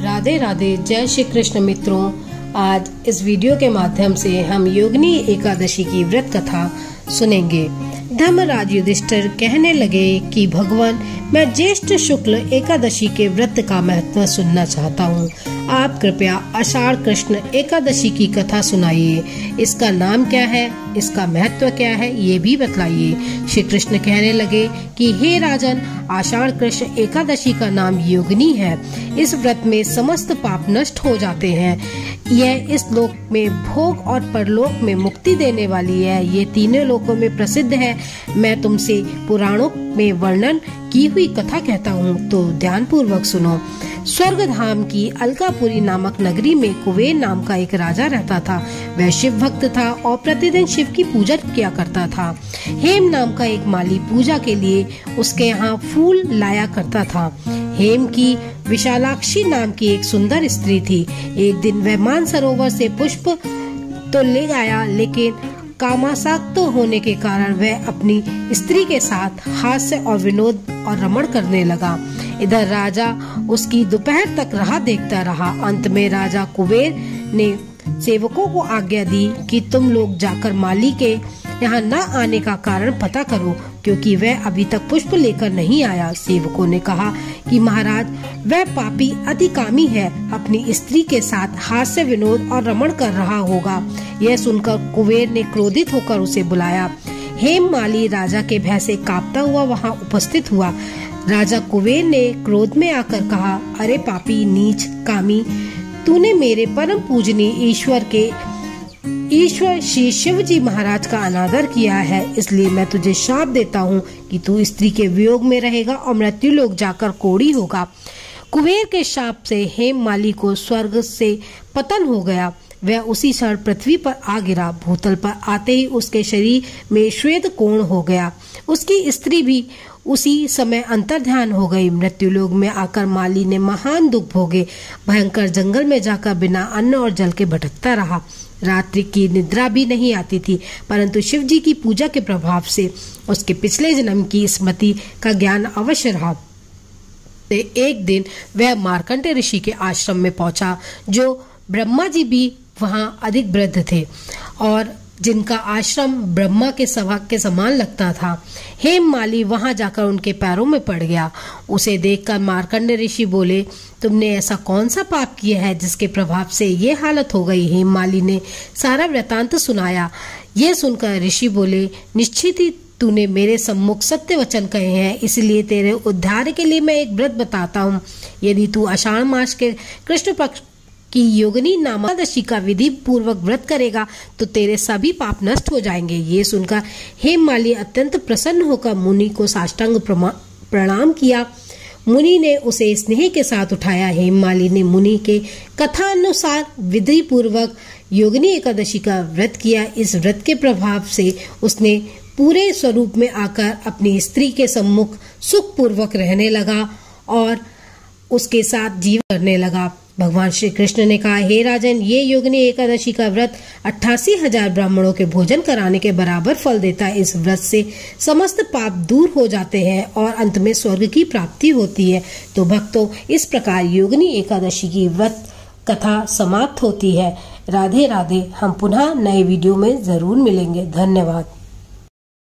राधे राधे। जय श्री कृष्ण मित्रों, आज इस वीडियो के माध्यम से हम योगिनी एकादशी की व्रत कथा सुनेंगे। धर्मराज युधिष्ठिर कहने लगे कि भगवान, मैं ज्येष्ठ शुक्ल एकादशी के व्रत का महत्व सुनना चाहता हूँ। आप कृपया आषाढ़ कृष्ण एकादशी की कथा सुनाइए। इसका नाम क्या है, इसका महत्व क्या है, ये भी बतलाइए। श्री कृष्ण कहने लगे कि हे राजन, आषाढ़ कृष्ण एकादशी का नाम योगिनी है। इस व्रत में समस्त पाप नष्ट हो जाते हैं। यह इस लोक में भोग और परलोक में मुक्ति देने वाली है। ये तीनों लोकों में प्रसिद्ध है। मैं तुमसे पुराणों में वर्णन की हुई कथा कहता हूँ, तो ध्यान पूर्वक सुनो। स्वर्ग धाम की अलकापुरी नामक नगरी में कुबेर नाम का एक राजा रहता था। वह शिव भक्त था और प्रतिदिन शिव की पूजा किया करता था। हेम नाम का एक माली पूजा के लिए उसके यहाँ फूल लाया करता था। हेम की विशालाक्षी नाम की एक सुंदर स्त्री थी। एक दिन वह मानसरोवर से पुष्प तो ले आया, लेकिन कामासक्त होने के कारण वह अपनी स्त्री के साथ हास्य और विनोद और रमण करने लगा। इधर राजा उसकी दोपहर तक राह देखता रहा। अंत में राजा कुबेर ने सेवकों को आज्ञा दी कि तुम लोग जाकर माली के यहाँ न आने का कारण पता करो, क्योंकि वह अभी तक पुष्प लेकर नहीं आया। सेवकों ने कहा कि महाराज, वह पापी अतिकामी है, अपनी स्त्री के साथ हास्य विनोद और रमण कर रहा होगा। यह सुनकर कुबेर ने क्रोधित होकर उसे बुलाया। हेम माली राजा के भय से कांपता हुआ वहाँ उपस्थित हुआ। राजा कुबेर ने क्रोध में आकर कहा, अरे पापी नीच कामी, तूने मेरे परम पूजनीय ईश्वर श्री शिव जी महाराज का अनादर किया है। इसलिए मैं तुझे शाप देता हूँ कि तू स्त्री के वियोग में रहेगा और मृत्यु लोक जाकर कोढ़ी होगा। कुबेर के शाप से हेम माली को स्वर्ग से पतन हो गया। वह उसी क्षण पृथ्वी पर आ गिरा। भूतल पर आते ही उसके शरीर में श्वेत कोण हो गया। उसकी स्त्री भी उसी समय अंतर्ध्यान हो गई। मृत्युलोक में आकर माली ने महान दुख भोगे। भयंकर जंगल में जाकर बिना अन्न और जल के भटकता रहा। रात्रि की निद्रा भी नहीं आती थी, परंतु शिव जी की पूजा के प्रभाव से उसके पिछले जन्म की स्मृति का ज्ञान अवश्य रहा। एक दिन वह मार्कंडेय ऋषि के आश्रम में पहुंचा, जो ब्रह्मा जी भी वहाँ अधिक वृद्ध थे और जिनका आश्रम ब्रह्मा के सभा के समान लगता था। हेम माली वहां जाकर उनके पैरों में पड़ गया। उसे देखकर मार्कंडेय ऋषि बोले, तुमने ऐसा कौन सा पाप किया है जिसके प्रभाव से ये हालत हो गई। हेम माली ने सारा वृतांत सुनाया। ये सुनकर ऋषि बोले, निश्चित ही तूने मेरे सम्मुख सत्य वचन कहे हैं, इसलिए तेरे उद्धार के लिए मैं एक व्रत बताता हूँ। यदि तू आषाढ़ मास के कृष्ण पक्ष कि योगिनी नामक एकादशी का विधि पूर्वक व्रत करेगा तो तेरे सभी पाप नष्ट हो जाएंगे। ये सुनकर हेम माली अत्यंत प्रसन्न होकर मुनि को साष्टांग प्रणाम किया। मुनि ने उसे स्नेह के साथ उठाया। हेम माली ने मुनि के कथा अनुसार विधि पूर्वक योगिनी एकादशी का व्रत किया। इस व्रत के प्रभाव से उसने पूरे स्वरूप में आकर अपनी स्त्री के सम्मुख सुख पूर्वक रहने लगा और उसके साथ जीवन करने लगा। भगवान श्री कृष्ण ने कहा, हे राजन, ये योगिनी एकादशी का व्रत 88,000 ब्राह्मणों के भोजन कराने के बराबर फल देता है। इस व्रत से समस्त पाप दूर हो जाते हैं और अंत में स्वर्ग की प्राप्ति होती है। तो भक्तों, इस प्रकार योगिनी एकादशी की व्रत कथा समाप्त होती है। राधे राधे। हम पुनः नए वीडियो में जरूर मिलेंगे। धन्यवाद।